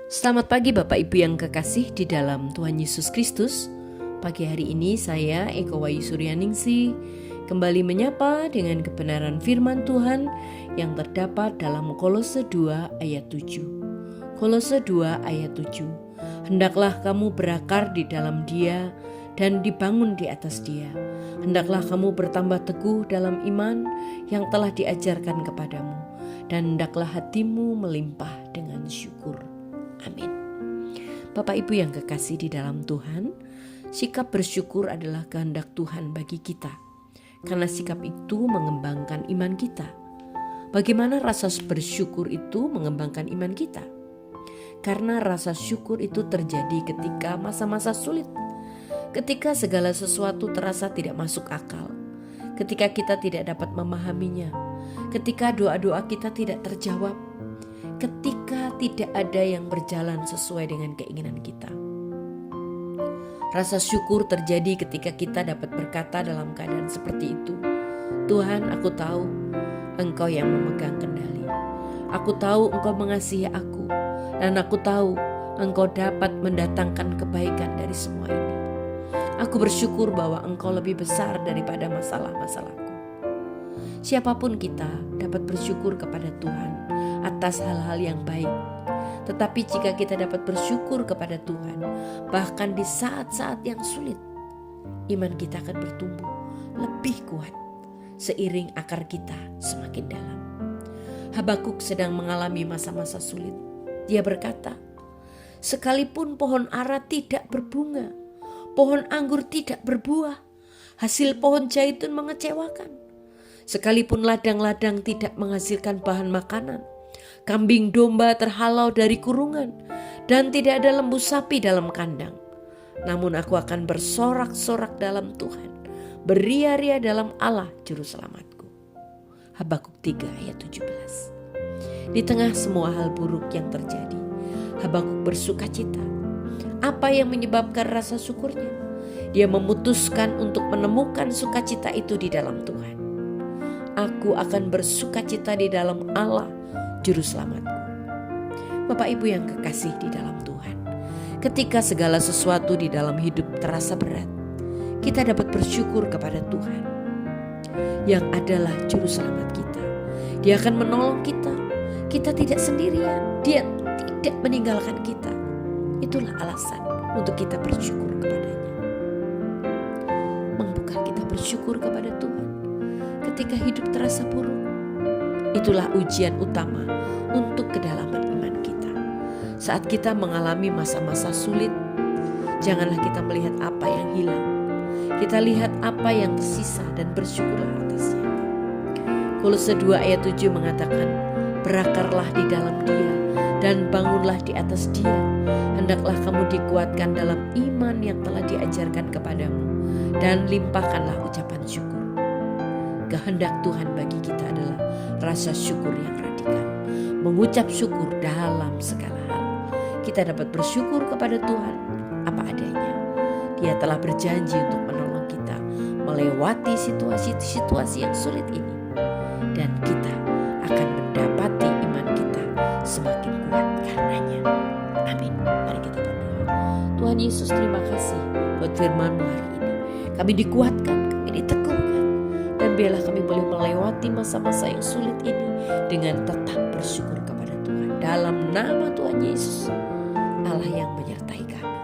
Selamat pagi Bapak Ibu yang kekasih di dalam Tuhan Yesus Kristus. Pagi hari ini saya Eko Wayu Suryaningsih kembali menyapa dengan kebenaran firman Tuhan yang terdapat dalam Kolose 2 ayat 7. Kolose 2 ayat 7. Hendaklah kamu berakar di dalam Dia dan dibangun di atas Dia. Hendaklah kamu bertambah teguh dalam iman yang telah diajarkan kepadamu, dan hendaklah hatimu melimpah dengan syukur. Amin. Bapak Ibu yang kekasih di dalam Tuhan, sikap bersyukur adalah kehendak Tuhan bagi kita, karena sikap itu mengembangkan iman kita. Bagaimana rasa bersyukur itu mengembangkan iman kita? Karena rasa syukur itu terjadi ketika masa-masa sulit, ketika segala sesuatu terasa tidak masuk akal, ketika kita tidak dapat memahaminya, ketika doa-doa kita tidak terjawab, ketika tidak ada yang berjalan sesuai dengan keinginan kita. Rasa syukur terjadi ketika kita dapat berkata dalam keadaan seperti itu, Tuhan, aku tahu Engkau yang memegang kendali. Aku tahu Engkau mengasihi aku, dan aku tahu Engkau dapat mendatangkan kebaikan dari semua ini. Aku bersyukur bahwa Engkau lebih besar daripada masalah-masalahku. Siapapun kita dapat bersyukur kepada Tuhan atas hal-hal yang baik. Tetapi jika kita dapat bersyukur kepada Tuhan, bahkan di saat-saat yang sulit, iman kita akan bertumbuh lebih kuat seiring akar kita semakin dalam. Habakuk sedang mengalami masa-masa sulit. Dia berkata, sekalipun pohon ara tidak berbunga, pohon anggur tidak berbuah, hasil pohon zaitun mengecewakan. Sekalipun ladang-ladang tidak menghasilkan bahan makanan, kambing domba terhalau dari kurungan, dan tidak ada lembu sapi dalam kandang, namun aku akan bersorak-sorak dalam Tuhan, beria-ria dalam Allah juru selamatku. Habakuk 3 ayat 17. Di tengah semua hal buruk yang terjadi, Habakuk bersukacita. Apa yang menyebabkan rasa syukurnya? Dia memutuskan untuk menemukan sukacita itu di dalam Tuhan. Aku akan bersukacita di dalam Allah juru selamatku. Bapak Ibu yang kekasih di dalam Tuhan, ketika segala sesuatu di dalam hidup terasa berat, kita dapat bersyukur kepada Tuhan yang adalah juru selamat kita. Dia akan menolong kita. Kita tidak sendirian. Dia tidak meninggalkan kita. Itulah alasan untuk kita bersyukur kepadanya. Mampukah kita bersyukur kepada Tuhan ketika hidup terasa buruk? Itulah ujian utama untuk kedalaman iman kita. Saat kita mengalami masa-masa sulit, janganlah kita melihat apa yang hilang. Kita lihat apa yang tersisa dan bersyukurlah atasnya. Kolose 2 ayat 7 mengatakan, berakarlah di dalam Dia dan bangunlah di atas Dia. Hendaklah kamu dikuatkan dalam iman yang telah diajarkan kepadamu, dan limpahkanlah ucapan syukur. Kehendak Tuhan bagi kita adalah rasa syukur yang radikal, mengucap syukur dalam segala hal. Kita dapat bersyukur kepada Tuhan apa adanya. Dia telah berjanji untuk menolong kita melewati situasi-situasi yang sulit ini, dan kita akan mendapati iman kita semakin kuat karenanya. Amin. Mari kita berdoa. Tuhan Yesus, terima kasih buat firman-Mu hari ini. Kami dikuatkan, kami diteguhkan, dan biarlah kami boleh melewati masa-masa yang sulit ini dengan tetap bersyukur kepada Tuhan. Dalam nama Tuhan Yesus, Allah yang menyertai kami.